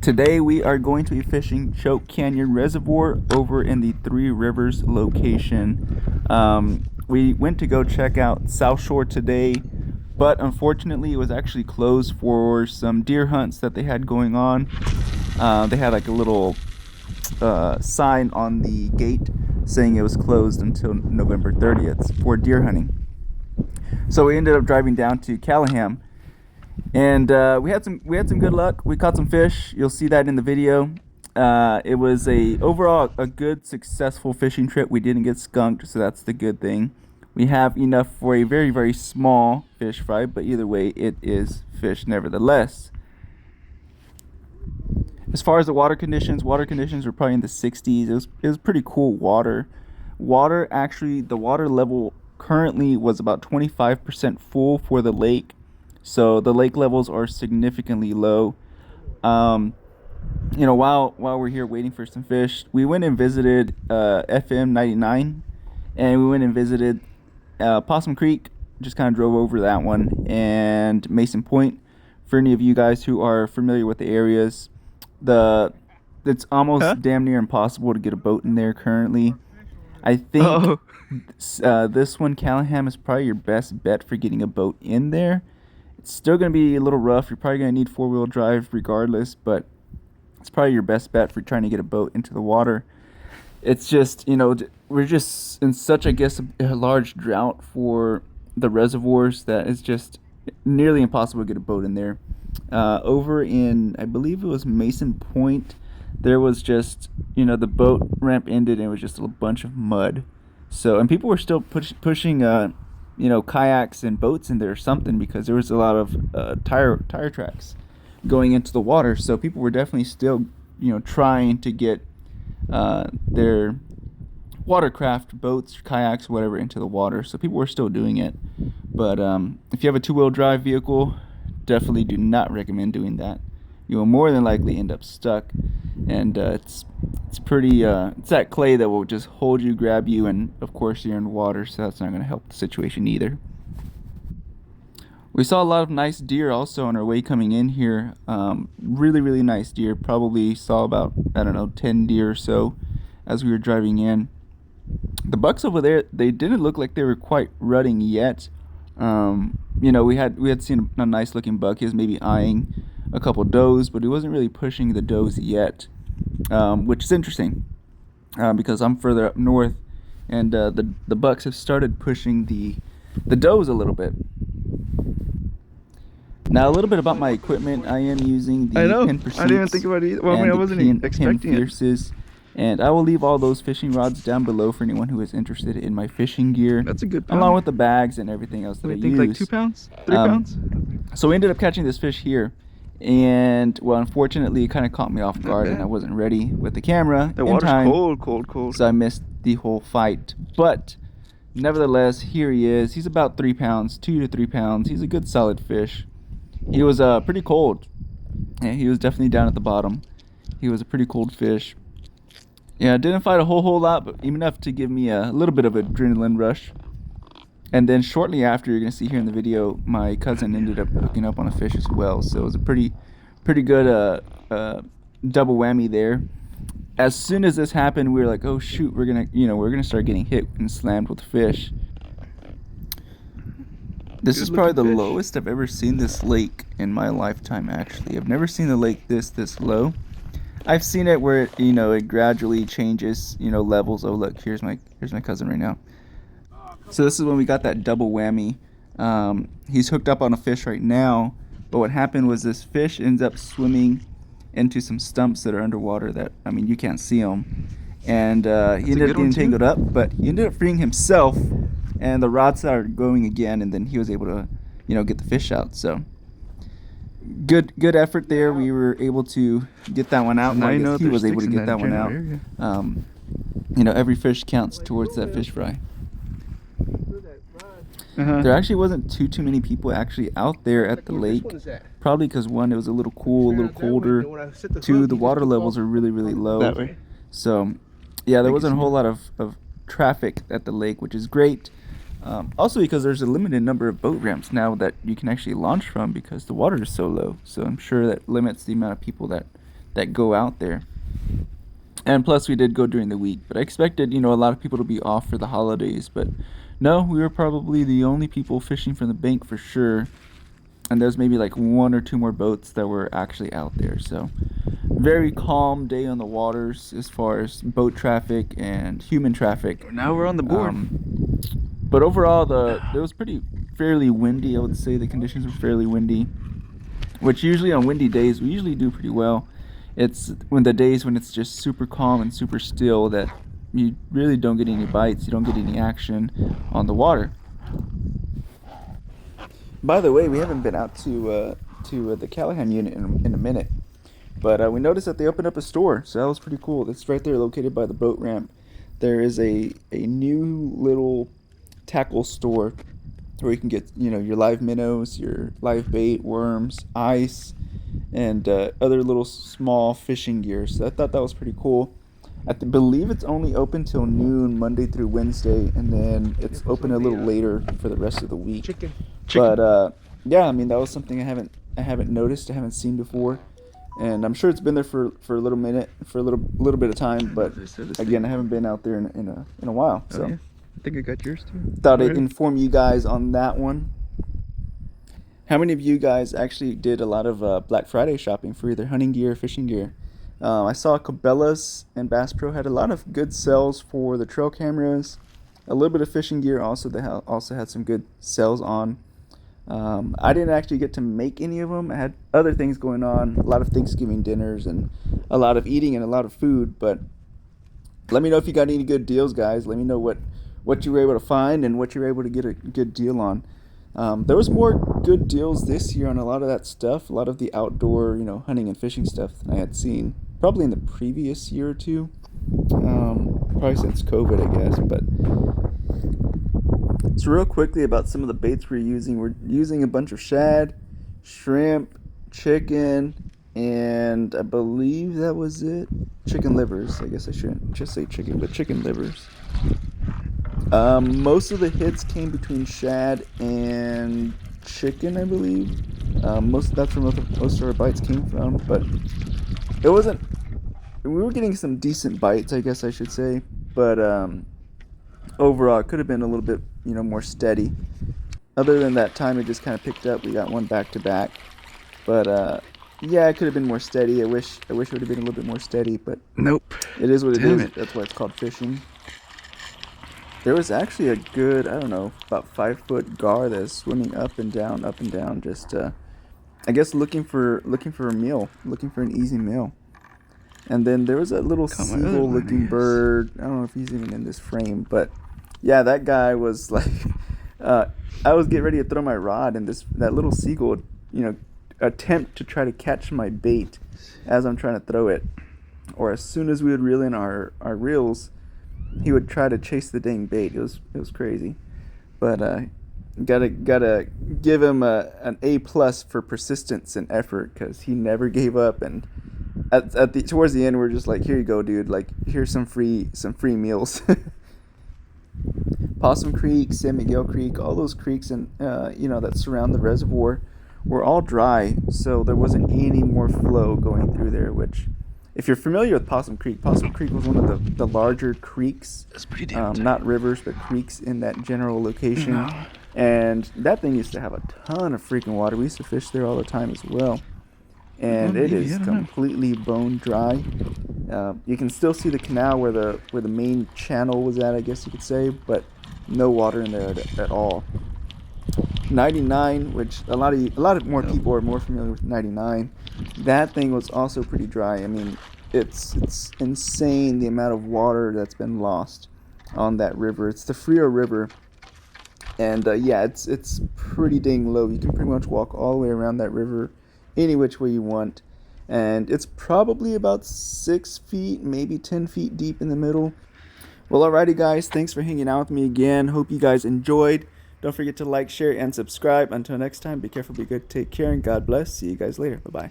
Today we are going to be fishing Choke Canyon Reservoir over in the Three Rivers location. We went to go check out South Shore today, but unfortunately it was actually closed for some deer hunts that they had going on. They had like a little sign on the gate saying it was closed until November 30th for deer hunting. So we ended up driving down to Callahan. And we had some good luck. We caught some fish. You'll see that in the video. It was overall a good, successful fishing trip. We didn't get skunked, so that's the good thing. We have enough for a very, very small fish fry, but either way, it is fish nevertheless. As far as the water conditions were probably in the 60s. It was pretty cool water. Actually, the water level currently was about 25% full for the lake. So the lake levels are significantly low. While we're here waiting for some fish, we went and visited FM 99, and we went and visited Possum Creek. Just kind of drove over that one, and Mason Point. For any of you guys who are familiar with the areas, it's almost damn near impossible to get a boat in there currently. I think this one, Callahan, is probably your best bet for getting a boat in there. It's still going to be a little rough. You're probably going to need four-wheel drive regardless, but it's probably your best bet for trying to get a boat into the water. It's just, we're just in such, I guess, a large drought for the reservoirs that it's just nearly impossible to get a boat in there. Over in, I believe it was Mason Point, there was just, the boat ramp ended and it was just a bunch of mud. So, and people were still pushing kayaks and boats in there or something, because there was a lot of tire tracks going into the water. So people were definitely still trying to get their watercraft boats, kayaks, whatever, into the water. So people were still doing it. But if you have a two-wheel drive vehicle, definitely do not recommend doing that. You will more than likely end up stuck, and it's that clay that will just hold you, grab you, and of course you're in water, so that's not going to help the situation either. We saw a lot of nice deer also on our way coming in here. Really, really nice deer. Probably saw about, 10 deer or so as we were driving in. The bucks over there, they didn't look like they were quite rutting yet. We had seen a nice looking buck. He was maybe eyeing a couple does, but he wasn't really pushing the does yet, which is interesting because I'm further up north, and the bucks have started pushing the does a little bit. Now, a little bit about my equipment. I am using the pin pursuits. I didn't even think about it either. Well, I wasn't expecting it. And I will leave all those fishing rods down below for anyone who is interested in my fishing gear. That's a good pound. Along with the bags and everything else that I use. Like 2 pounds? 3 pounds? So we ended up catching this fish here. And, well, unfortunately, it kind of caught me off guard, and I wasn't ready with the camera in time. The water's cold. So I missed the whole fight. But, nevertheless, here he is. He's about 3 pounds, 2 to 3 pounds. He's a good, solid fish. He was pretty cold. Yeah, he was definitely down at the bottom. He was a pretty cold fish. Yeah, I didn't fight a whole lot, but enough to give me a little bit of adrenaline rush. And then shortly after, you're going to see here in the video, my cousin ended up hooking up on a fish as well. So it was a pretty good double whammy there. As soon as this happened, we were like, oh shoot, we're gonna start getting hit and slammed with fish. This is probably the lowest I've ever seen this lake in my lifetime, actually. I've never seen the lake this low. I've seen it where it gradually changes, levels. Oh look, here's my cousin right now. So this is when we got that double whammy. He's hooked up on a fish right now, but what happened was this fish ends up swimming into some stumps that are underwater that, you can't see them. And he ended up getting tangled up, but he ended up freeing himself, and the rod started going again, and then he was able to, get the fish out. So good effort there. We were able to get that one out. Now he was able to get that one out. Every fish counts towards that fish fry. There actually wasn't too many people actually out there at the lake. Probably because, one, it was a little cool, a little colder. Two, the water levels are really, really low. So, yeah, there wasn't a whole lot of traffic at the lake, which is great. Also because there's a limited number of boat ramps now that you can actually launch from because the water is so low. So I'm sure that limits the amount of people that that go out there. And plus, we did go during the week, but I expected, a lot of people to be off for the holidays. But no, we were probably the only people fishing from the bank for sure. And there's maybe like one or two more boats that were actually out there. So, very calm day on the waters as far as boat traffic and human traffic. Now we're on the board. But overall, it was fairly windy. I would say the conditions were fairly windy, which usually on windy days we usually do pretty well. It's when the days when it's just super calm and super still that you really don't get any bites. You don't get any action on the water. By the way, we haven't been out to the Callahan unit in a minute, but we noticed that they opened up a store, so that was pretty cool. It's right there, located by the boat ramp. There is a new little tackle store where you can get your live minnows, your live bait, worms, ice, and other little small fishing gear. So I thought that was pretty cool. I believe it's only open till noon Monday through Wednesday, and then it's open a little later for the rest of the week. Chicken. But yeah, I mean that was something I haven't noticed, I haven't seen before, and I'm sure it's been there for a little minute, for a little bit of time. But again, I haven't been out there in a while. So Oh, yeah. I think I got yours too. thought I'd Already? inform you guys on that one. How many of you guys actually did a lot of Black Friday shopping for either hunting gear or fishing gear? I saw Cabela's and Bass Pro had a lot of good sales for the trail cameras. A little bit of fishing gear also. They also had some good sales on. I didn't actually get to make any of them. I had other things going on, a lot of Thanksgiving dinners and a lot of eating and a lot of food. But let me know if you got any good deals, guys. Let me know what you were able to find and what you were able to get a good deal on. There was more good deals this year on a lot of that stuff, a lot of the outdoor, hunting and fishing stuff than I had seen probably in the previous year or two, probably since COVID, I guess. But so real quickly about some of the baits we're using. We're using a bunch of shad, shrimp, chicken, and I believe that was it. Chicken livers. I guess I shouldn't just say chicken, but chicken livers. Most of the hits came between shad and chicken, I believe. That's where most of our bites came from, but it wasn't. We were getting some decent bites, I guess I should say, but overall, it could have been a little bit, more steady. Other than that time, it just kind of picked up. We got one back to back, but yeah, it could have been more steady. I wish it would have been a little bit more steady, but Nope. it is what it Damn is. it. That's why it's called fishing. There was actually a good, I don't know, about 5 foot gar that's swimming up and down, just I guess looking for a meal, looking for an easy meal. And then there was a little Caught my other seagull one, I looking guess. bird. I don't know if he's even in this frame, but yeah, that guy was like, I was getting ready to throw my rod, and that little seagull would, attempt to try to catch my bait as I'm trying to throw it, or as soon as we would reel in our reels, he would try to chase the dang bait. It was crazy, but gotta give him an A+ for persistence and effort, because he never gave up. And towards the end, we're just like, here you go, dude. Like, here's some free meals. Possum Creek, San Miguel Creek, all those creeks and that surround the reservoir were all dry, so there wasn't any more flow going through there. Which, if you're familiar with Possum Creek was one of the larger creeks, That's pretty damn tight. not rivers but creeks in that general location. No. And that thing used to have a ton of freaking water. We used to fish there all the time as well. And Well, it maybe, is I don't know. completely bone dry. You can still see the canal where the main channel was at, I guess you could say, but no water in there at all. 99, which a lot more people are more familiar with 99. That thing was also pretty dry. I mean, it's insane the amount of water that's been lost on that river. It's the Frio River, and yeah, it's pretty dang low. You can pretty much walk all the way around that river any which way you want, and it's probably about 6 feet, maybe 10 feet deep in the middle. Well, alrighty guys, thanks for hanging out with me again. Hope you guys enjoyed. Don't forget to like, share, and subscribe. Until next time, be careful, be good, take care, and God bless. See you guys later. Bye-bye.